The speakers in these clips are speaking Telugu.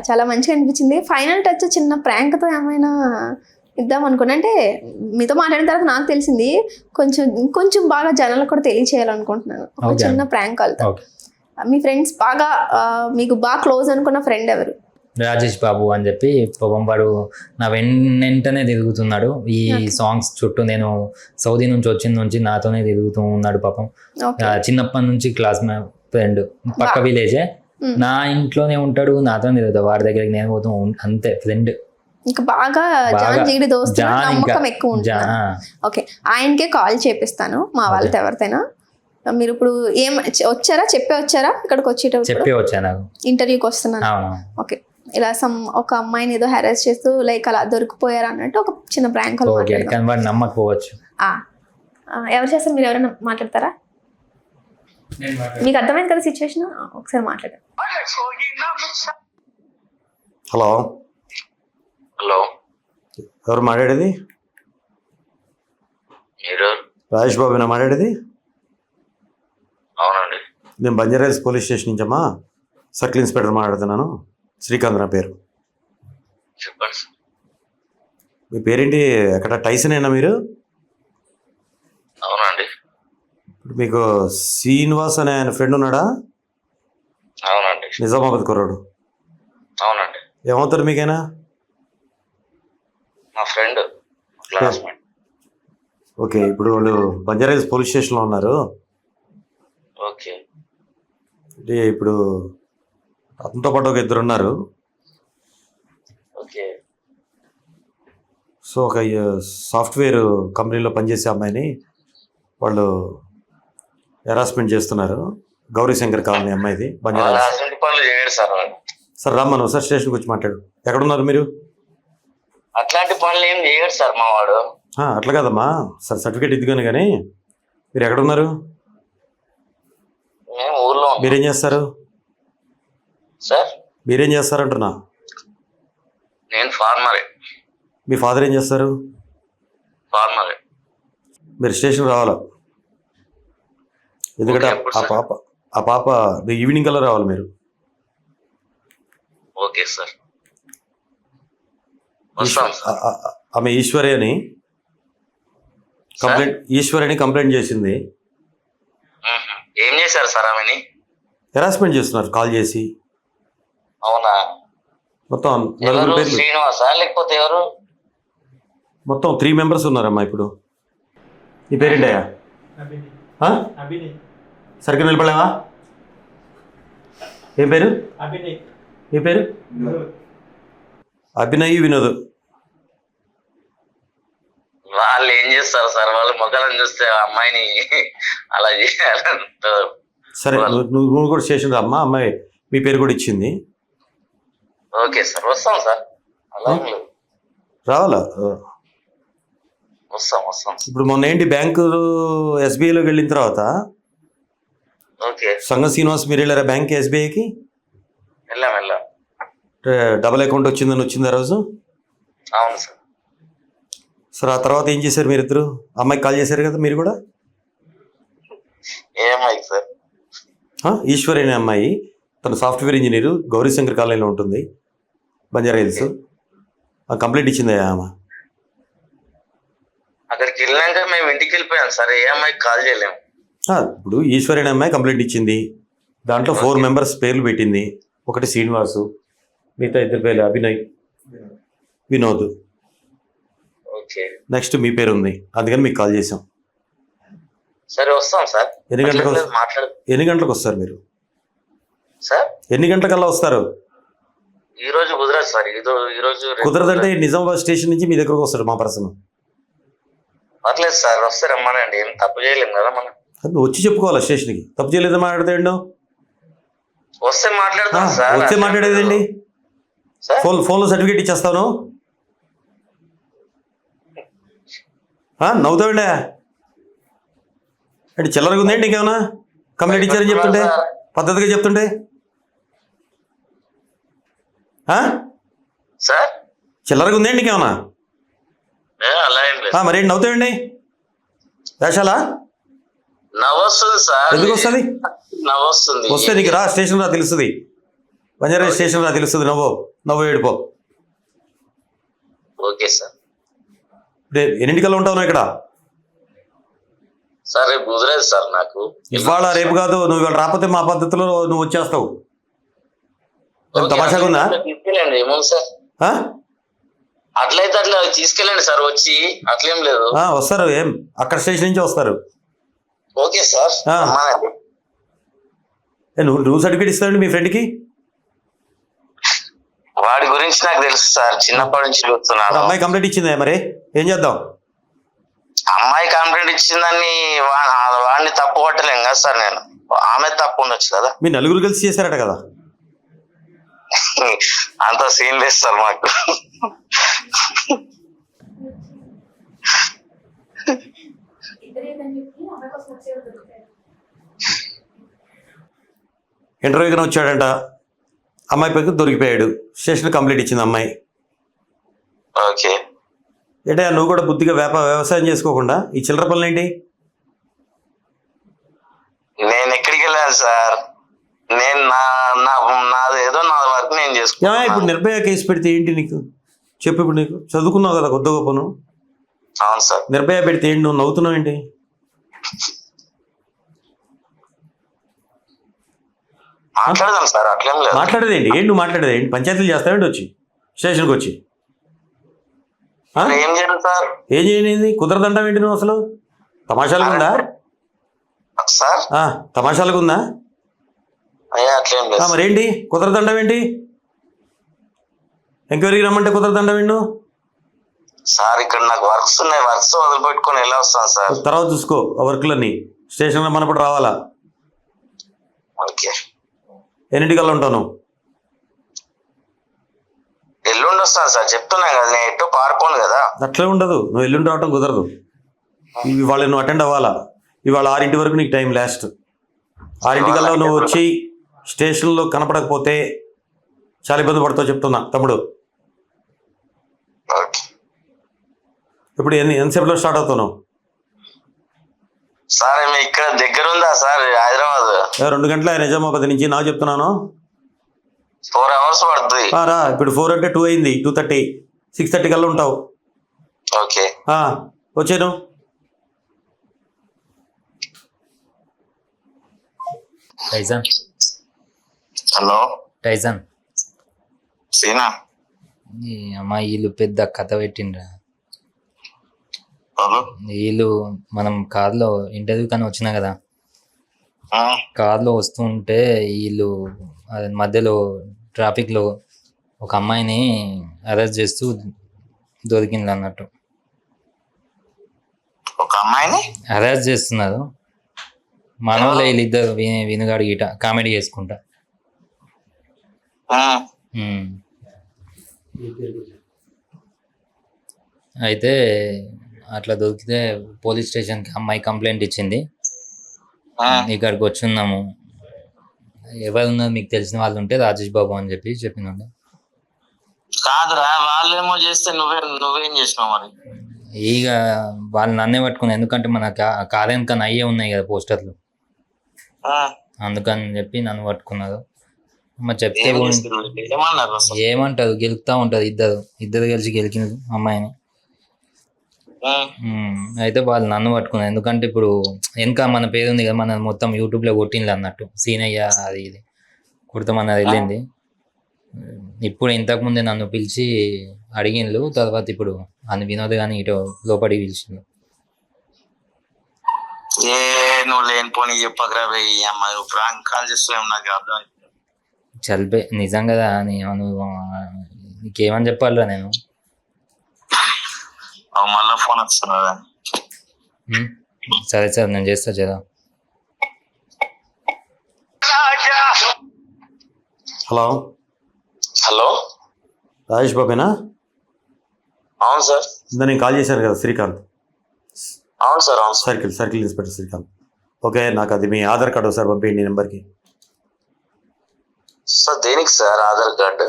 చాలా మంచిగా అనిపించింది. ఫైనల్ టచ్ చిన్న ప్రాంక్తో ఏమైనా ఇద్దాం అనుకున్నా. అంటే మీతో మాట్లాడిన తర్వాత నాకు తెలిసింది కొంచెం బాగా జనాలకు కూడా తెలియచేయాలనుకుంటున్నాను. ఒక చిన్న ప్రాంక్ కాల్తో. మీ ఫ్రెండ్స్ బాగా మీకు బాగా క్లోజ్ అనుకున్న ఫ్రెండ్ ఎవరు? రాజేష్ బాబు అని చెప్పి పాపం వాడు నా వెంటనే తిరుగుతున్నాడు ఈ సాంగ్స్ చుట్టూ. నేను సౌదీ నుంచి వచ్చిన నుంచి నాతోనే తిరుగుతూ ఉన్నాడు పాపం. చిన్నప్పటి నుంచి క్లాస్ ఫ్రెండ్, పక్క విలేజే, నా ఇంట్లోనే ఉంటాడు, నాతోనే తిరుగుతాడు. వాడి దగ్గరికి నేను పోతూ అంతే ఫ్రెండ్. ఇంకా బాగా నమ్మకం ఎక్కువ ఉంటుంది. ఓకే, ఆయనకే కాల్ చేపిస్తాను మా వాళ్ళతో ఎవరితోనా. మీరు ఇప్పుడు ఏం వచ్చారా చెప్పే వచ్చారా ఇక్కడికి వచ్చేటప్పుడు? చెప్పే వచ్చాను, ఇంటర్వ్యూకి వస్తున్నాను. ఓకే, ఇలా ఒక అమ్మాయిని ఏదో హెరాస్ చేస్తూ లైక్ అలా దొరికిపోయారు అన్నట్టు ఒక చిన్న ప్రాంక్ నమ్మకపోవచ్చు. ఎవరు చేస్తారు? మీరు ఎవరైనా మాట్లాడతారా? మీకు అర్థమైంది కదా సిచ్యువేషన్? ఒకసారి మాట్లాడారు. హలో హలో, ఎవరు మాట్లాడేది? రాజేష్ బాబునా మాట్లాడేది? అవునండి. నేను బంజారాహిల్స్ పోలీస్ స్టేషన్ నుంచి అమ్మా సర్కిల్ ఇన్స్పెక్టర్ మాట్లాడుతున్నాను. శ్రీకాంత్ నా పేరు. చెప్పండి సార్. మీ పేరేంటి? ఎక్కడ టైసనేనా మీరు? అవునండి. ఇప్పుడు మీకు శ్రీనివాస్ అనే ఆయన ఫ్రెండ్ ఉన్నాడా? అవునండి. నిజామాబాద్ కుర్రాడు. అవునండి. ఏమవుతారు మీకైనా? మా ఫ్రెండ్, క్లాస్మేట్. ఓకే, ఇప్పుడు వాళ్ళు బంజారాహిల్స్ పోలీస్ స్టేషన్లో ఉన్నారు. ఓకే. ఇప్పుడు అతనితో పాటు ఒక ఇద్దరు ఉన్నారు. ఓకే. సో ఒక సాఫ్ట్వేర్ కంపెనీలో పనిచేసే అమ్మాయిని వాళ్ళు హెరాస్మెంట్ చేస్తున్నారు. గౌరీశంకర్ కాలనీ అమ్మాయిది, బంజారాహిల్స్. సార్ రమ్మను సార్, స్టేషన్కి వచ్చి మాట్లాడు. ఎక్కడున్నారు మీరు? అట్లాంటి పనులు ఏం చేయడు సార్ మా వాడు. అట్లా కదమ్మా సార్, సర్టిఫికేట్ ఇదిగాను. కానీ మీరు ఎక్కడున్నారు? మేము ఊర్లో. మీరేం చేస్తారు సార్? మీరేం చేస్తారంటున్నా? నేను ఫార్మరే. మీ ఫాదర్ ఏం చేస్తారు? ఫార్మరే. మీరు స్టేషన్ రావాలా, ఎందుకంటే ఆ పాప ఈవినింగ్ కల్లా రావాలి మీరు. Okay sir. ఆమె ఈశ్వరి అని కంప్లైంట్ చేసింది. ఏం చేశారు సార్ ఆమెని? హెరాస్మెంట్ చేస్తున్నారు కాల్ చేసి. అవునా? మొత్తం శ్రీనివాసా లేకపోతే ఎవరు? మొత్తం 3 మెంబర్స్ ఉన్నారమ్మా. ఇప్పుడు నీ పేరేంటయ్యా? సరిగ్గా నిలబడలేవా? ఏం పేరు? ఏ పేరు? అభినయ్, వినోద్. వాళ్ళు ఏం చేస్తారు సార్? వాళ్ళు మొక్కలను చూస్తే అమ్మాయిని అలా చేయాలంటారు. సరే, నువ్వు కూడా స్టేషన్ రామ్మా. అమ్మాయి మీ పేరు కూడా ఇచ్చింది. ఓకే సార్, వస్తాం సార్. అలా రావాలా? వస్తాం. ఇప్పుడు మొన్న ఏంటి బ్యాంకు ఎస్బీఐలోకి వెళ్ళిన తర్వాత సంగ శ్రీనివాస్ మీరు వెళ్ళారా బ్యాంక్ ఎస్బీఐకి? వెళ్ళాం. డబుల్ అకౌంట్ వచ్చిందని ఆ రోజు? అవును సార్. సార్ ఆ తర్వాత ఏం చేశారు మీరిద్దరు? అమ్మాయికి కాల్ చేశారు కదా మీరు కూడా? ఏ అమ్మాయికి సార్? ఈశ్వరి అనే అమ్మాయి, తను సాఫ్ట్వేర్ ఇంజనీరు, గౌరీశంకర్ కాలనీలో ఉంటుంది, బంజారాహిల్స్. కంప్లైంట్ ఇచ్చిందా ఆమె? అక్కడికి వెళ్ళాక మేము ఇంటికి వెళ్ళిపోయాం సార్. ఏ అమ్మాయికి కాల్ చేయలేము. ఇప్పుడు ఈశ్వరి అనే అమ్మాయి కంప్లైంట్ ఇచ్చింది. దాంట్లో 4 మెంబర్స్ పేర్లు పెట్టింది. ఒకటి శ్రీనివాసు, మిగతా 2 పేర్లు అభినయ్, వినోద్. ఓకే. నెక్స్ట్ మీ పేరు ఉంది, అందుకని మీకు కాల్ చేసాం. సరే, వస్తాం సార్. ఎన్ని గంటలకు వస్తారు మీరు? సార్ ఎన్ని గంటలకల్లా వస్తారు? ఈ రోజు కుదరదు సార్. ఈ రోజు కుదరదంటే నిజామాబాద్ స్టేషన్ నుంచి మీ దగ్గరకు వస్తారు మా పర్సన్. పర్లేదు సార్, వస్తే రమ్మనండి. ఏం తప్పు చేయలేము కదా మనం. వచ్చి చెప్పుకోవాలా స్టేషన్కి? తప్పు చేయలేదా మాట్లాడతాడు? వస్తే మాట్లాడతాం సార్. వస్తే మాట్లాడేదండి. ఫోన్లో సర్టిఫికేట్ ఇచ్చేస్తాను. నవ్వుతావండి అంటే చిల్లరగా ఉందండి. ఇంకేమన్నా కంప్లైంట్ ఇచ్చారని చెప్తుంటే, పద్ధతిగా చెప్తుంటే చిల్లరగా ఉందండి. ఇంకేమన్నా మరేంటి నవ్వుతాయండి? వేషాలా? నవ్వొస్తుంది సార్. ఎందుకు వస్తుంది? నవ్వొస్తుంది. వస్తే నీకు రా, స్టేషన్ రా, తెలుస్తుంది. బంజారా స్టేషన్ రా, తెలుస్తుంది. నవ్వు ఏడుపో. Okay sir. ఎన్నింటికల్లా ఉంటావు నువ్వు ఇక్కడ? సార్ రేపు కుదరదు సార్ నాకు. ఇవాళ రేపు కాదు, నువ్వు ఇవాళ రాకపోతే మా పద్ధతిలో నువ్వు వచ్చేస్తావు. తమాషాగా ఉందా? తీసుకెళ్ళండి, ఏమో సార్. అట్లయితే అట్లా తీసుకెళ్ళండి సార్, వచ్చి అట్లేం లేదు. వస్తారు, ఏం అక్కడ స్టేషన్ నుంచి వస్తారు. Okay sir. నువ్వు సర్టిఫికేట్ ఇస్తావండి మీ ఫ్రెండ్కి? వాడి గురించి నాకు తెలుసు సార్, చిన్నప్పటి నుంచి చూస్తున్నాను. అమ్మాయి కంప్లైంట్ ఇచ్చిందే, మరి ఏం చేద్దాం? అమ్మాయి కంప్లైంట్ ఇచ్చిందని వాడిని తప్పు పట్టలేం కదా సార్. నేను ఆమె తప్పు ఉండొచ్చు కదా. మీ నలుగురు కలిసి చేశారట కదా? అంత సీన్ లేదు సార్ మాకు. ఇంటర్వ్యూకి వచ్చాడంట, అమ్మాయి పైకి దొరికిపోయాడు. స్టేషన్ కంప్లైంట్ ఇచ్చింది అమ్మాయి. ఓకే. ఏంటా నువ్వు కూడా బుద్ధిగా వ్యవసాయం చేసుకోకుండా ఈ చిల్లర పనులు ఏంటి? నేను ఎక్కడికి వెళ్ళాను సార్, నేను నాది ఏదో నా వర్క్ నేను చేసుకున్నా. ఇప్పుడు నిర్భయ కేసు పెడితే ఏంటి నీకు చెప్పు? ఇప్పుడు నీకు చదువుకున్నావు కదా కొద్ది గొప్పను. అవును సార్. నిర్భయ పెడితే ఏంటి, నువ్వు నవ్వుతున్నావు ఏంటి? మాట్లాడదాం సార్, అట్లేం లేదు. మాట్లాడేదేంటి? ఏంటి నువ్వు మాట్లాడేది? పంచాయతీలు చేస్తావేంటి వచ్చి స్టేషన్కి వచ్చి? ఏం చేయాలి సార్? ఏం చేయలేదు, కుదరదంటావు ఏంటి నువ్వు? అసలు తమాషాలుగా ఉందా సార్? తమాషాలుగా ఉందా? అట్లేం లేదు. మరేంటి కుదరదంటావేంటి? ఎంక్వైరీకి రమ్మంటే కుదరదంటావేంటి నువ్వు? సార్ ఇక్కడ నాకు వర్క్స్ ఉన్నాయి, వర్క్స్ వదిలిపెట్టుకుని ఎలా వస్తాను సార్? తర్వాత చూసుకో ఆ వర్క్లన్నీ. స్టేషన్లో మనప్పుడు రావాలా? ఓకే. ఎన్నింటికల్లా ఉంటావు నువ్వు? ఎల్లుండి వస్తాను సార్, చెప్తున్నాను కదా, నేను ఎట్టో పారిపోను కదా. అట్లే ఉండదు, నువ్వు ఎల్లుండి రావటం కుదరదు. ఇవాళ నువ్వు అటెండ్ అవ్వాలా. ఇవాళ 6 వరకు నీకు టైం లాస్ట్. 6 నువ్వు వచ్చి స్టేషన్లో కనపడకపోతే చాలా ఇబ్బంది పడతావు చెప్తున్నా తమ్ముడు. ఇప్పుడు ఎంతసేపులో స్టార్ట్ అవుతావు సార్? ఇక్కడ దగ్గర ఉందా సార్ హైదరాబాద్? 2 గంటల నిజామాబాద్ నుంచి నాకు చెప్తున్నాను. 4 hours పడుతుంది. రా, ఇప్పుడు 4 అంటే 2 అయింది, 2:30, 6:30 కల్లా ఉంటావు. ఓకే. వచ్చాను. టైజన్. హలో టైజన్. సీనా? ఈ అమ్మాయి వీళ్ళు పెద్ద కథ పెట్టిండ్రా. వీళ్ళు మనం కార్లో ఇంటర్వ్యూ కానీ వచ్చినా కదా, కార్లో వస్తుంటే వీళ్ళు మధ్యలో ట్రాఫిక్లో ఒక అమ్మాయిని అరెస్ట్ చేస్తూ దొరికింది అన్నట్టు. ఒక అమ్మాయిని అరెస్ట్ చేస్తున్నారు మనోళ్ళే వీళ్ళిద్దరు, వినుగాడు గిట కామెడీ చేసుకుంటా. అయితే అట్లా దొరికితే పోలీస్ స్టేషన్కి అమ్మాయి కంప్లైంట్ ఇచ్చింది. ఇక్కడికి వచ్చున్నాము, ఎవరున్నారు మీకు తెలిసిన వాళ్ళు ఉంటే రాజేష్ బాబు అని చెప్పినాడు. కాదురా, వాళ్ళేమో చేస్తే నువ్వేం చేసినావు మరి? ఇక వాళ్ళు నన్నే పట్టుకున్నాను, ఎందుకంటే మన కారేం కన్నా అయ్యే ఉన్నాయి కదా పోస్టర్లు, అందుకని చెప్పి నన్ను పట్టుకున్నారు. మరి చెప్తే ఏమంటారు, గెలుపుతా ఉంటారు, ఇద్దరు కలిసి గెలికింది అమ్మాయిని. అయితే వాళ్ళు నన్ను పట్టుకున్నారు, ఎందుకంటే ఇప్పుడు వెనక మన పేరు ఉంది కదా, మన మొత్తం యూట్యూబ్లో కొట్టింది అన్నట్టు, సీనయ్య అది ఇది కుడతామన్నది వెళ్ళింది. ఇప్పుడు ఇంతకుముందే నన్ను పిలిచి అడిగిండ్రు, తర్వాత ఇప్పుడు అని వినోద్ కానీ ఇటు లోపలికి పిలిచిండు. నువ్వు లేనిపోని చెప్పకరా, ప్రాంక్ కాల్ చేస్తున్నావు, నాకు అర్థం. చల్పే నిజం కదా, నీకేమని చెప్పాలరా నేను? మళ్ళా ఫోన్ వస్తున్నా. సరే సార్, నేను చేస్తా కదా. హలో హలో, రాజేష్ బాబేనా? అవును సార్. నేను కాల్ చేశాను కదా, శ్రీకాంత్. అవును సార్. అవును సర్కిల్ ఇన్స్పెక్టర్ శ్రీకాంత్. ఓకే, నాకు అది మీ ఆధార్ కార్డు ఒకసారి పంపించండి నెంబర్కి. సార్ దేనికి సార్ ఆధార్ కార్డు?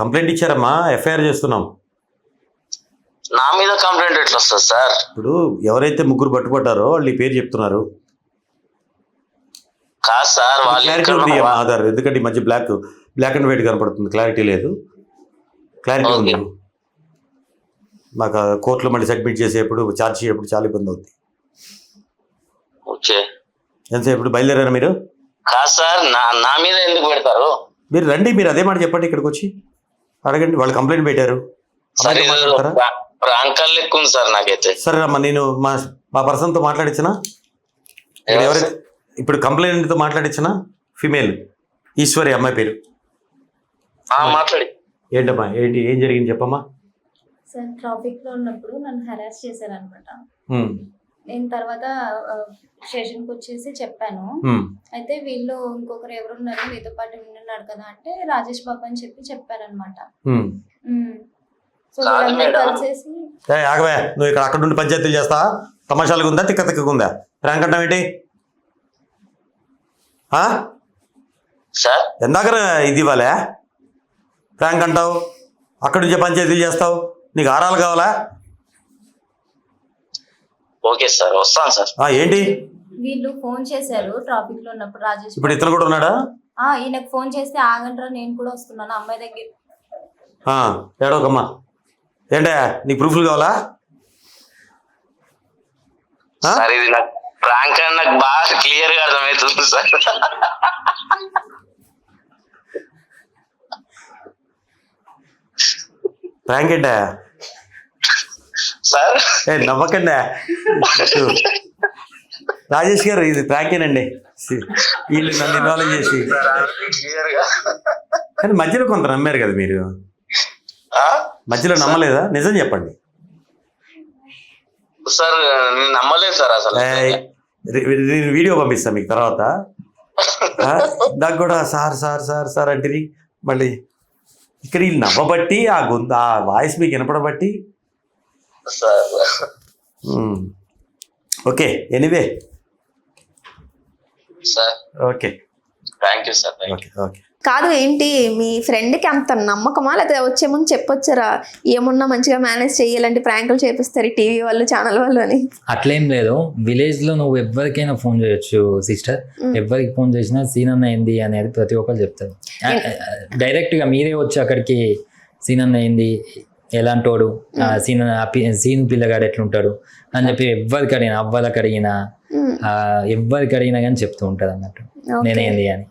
కంప్లైంట్ ఇచ్చారమ్మా, ఎఫ్ఐఆర్ చేస్తున్నాం. నా మీద కంప్లైంట్ ఎట్లా వస్తుంది సార్? ఇప్పుడు ఎవరైతే 3 పట్టుబడ్డారో వాళ్ళు ఈ పేరు చెప్తున్నారు. కాదు సార్ వాళ్ళు క్లారిటీ ఎక్కడ ఉంది ఆధార్, ఎందుకంటే ఈ మధ్య బ్లాక్ అండ్ వైట్ కనపడుతుంది, క్లారిటీ లేదు. క్లారిటీ ఉంది. నాకు కోర్టులో మళ్ళీ సబ్మిట్ చేసేప్పుడు ఛార్జ్ చేయప్పుడు చాలా ఇబ్బంది అవుతుంది. ఓకే ఎంతసేపు ఇప్పుడు బయలుదేరారా మీరు? కాదు సార్ నా మీద ఎందుకు పెడతారు? మీరు రండి, మీరు అదే మాట చెప్పండి, ఇక్కడికి వచ్చి అడగండి. వాళ్ళు కంప్లైంట్ పెట్టారు. సార్ ప్రాంకాలు లెక్క ఉంది సార్ నాకైతే. సరే అమ్మా, నేను మా పర్సన్తో మాట్లాడించిన, ఎవరైతే ఇప్పుడు కంప్లైంట్తో మాట్లాడించిన ఫిమేల్ ఈశ్వరి అమ్మాయి పేరు. మాట్లాడి ఏంటమ్మా, ఏం జరిగింది చెప్పమ్మా. సార్ ట్రాఫిక్ లో ఉన్నప్పుడు నన్ను హెరాస్ చేశారనమాట. నేను తర్వాత స్టేషన్కి వచ్చేసి చెప్పాను. అయితే వీళ్ళు ఇంకొకరు ఎవరున్నారు మీతో పాటు విన్నాడు కదా అంటే రాజేష్ బాబు అని చెప్పారనమాట. సో వీళ్ళందరూ కలిసేసి ఆగవే, నువ్వు ఇక్కడ అక్కడ నుండి పంచాయతీలు చేస్తా, తమాషాలుగా ఉందా, తిక్కగా ఉందా? ప్రాంక్ అంటాం ఏంటి? ఎందాక ఇది ఇవ్వాలే ప్రాంక్ అంటావు, అక్కడి నుంచే పంచాయతీలు చేస్తావు, నీకు ఆరాలు కావాలా? ఓకే సార్ వస్తాను సార్. ఏంటి వీళ్ళు ఫోన్ చేశారు ట్రాఫిక్ లో ఉన్నప్పుడు రాజేష్. ఇప్పుడు ఇతను కూడా ఉన్నాడా? ఈయనకు ఫోన్ చేస్తే ఆగండ్రా నేను కూడా వస్తున్నాను అమ్మాయి దగ్గర. ఏడోకమ్మా, ఏంటా నీకు ప్రూఫ్లు కావాలా? సార్ ఇది నాకు ప్రాంక్ అని నాకు బాగా క్లియర్ గా అర్థమవుతుంది సార్. ప్రాంక్ ఏంటా సార్? నవ్వకండి రాజేష్ గారు, ఇది ప్రాంకేనండి. వీళ్ళు నన్ను ఇన్వాల్వ్ చేసి, కానీ మధ్యలో కొంత నమ్మారు కదా మీరు, మధ్యలో నమ్మలేదా? నిజం చెప్పండి సార్. నేను నమ్మలేదు సార్ అసలు. వీడియో పంపిస్తాను మీకు తర్వాత. నాకు కూడా సార్ సార్ సార్ సార్ అంటే మళ్ళీ ఇక్కడ వీళ్ళు నవ్వబట్టి ఆ వాయిస్ మీకు వినపడబట్టి. Okay, anyway sir. Okay, thank you sir. Okay okay. కాదు, ఏంటి మీ ఫ్రెండ్కి అంత నమ్మకమా, లేకపోతే వచ్చే ముందు చెప్పొచ్చారా ఏమున్నా మంచిగా మేనేజ్ చేయాలంటే ప్రాంకులు చేపిస్తారు టీవీ వాళ్ళు ఛానల్ వాళ్ళు అని? అట్లేం లేదు. విలేజ్ లో నువ్వు ఎవరికైనా ఫోన్ చేయొచ్చు సిస్టర్, ఎవరికి ఫోన్ చేసినా సీన్ అన్న ఏంది అనేది ప్రతి ఒక్కరు చెప్తారు. డైరెక్ట్ గా మీరే వచ్చి అక్కడికి సీన్ అన్న ఏంది, ఎలాంటోడు, సీన్ పిల్లగాడు ఎట్లుంటాడు అని చెప్పి ఎవరికి అడిగినా, అవ్వలకి అడిగినా, ఎవరికి అడిగినా కానీ చెప్తూ ఉంటారు అన్నట్టు నేనేంది అని.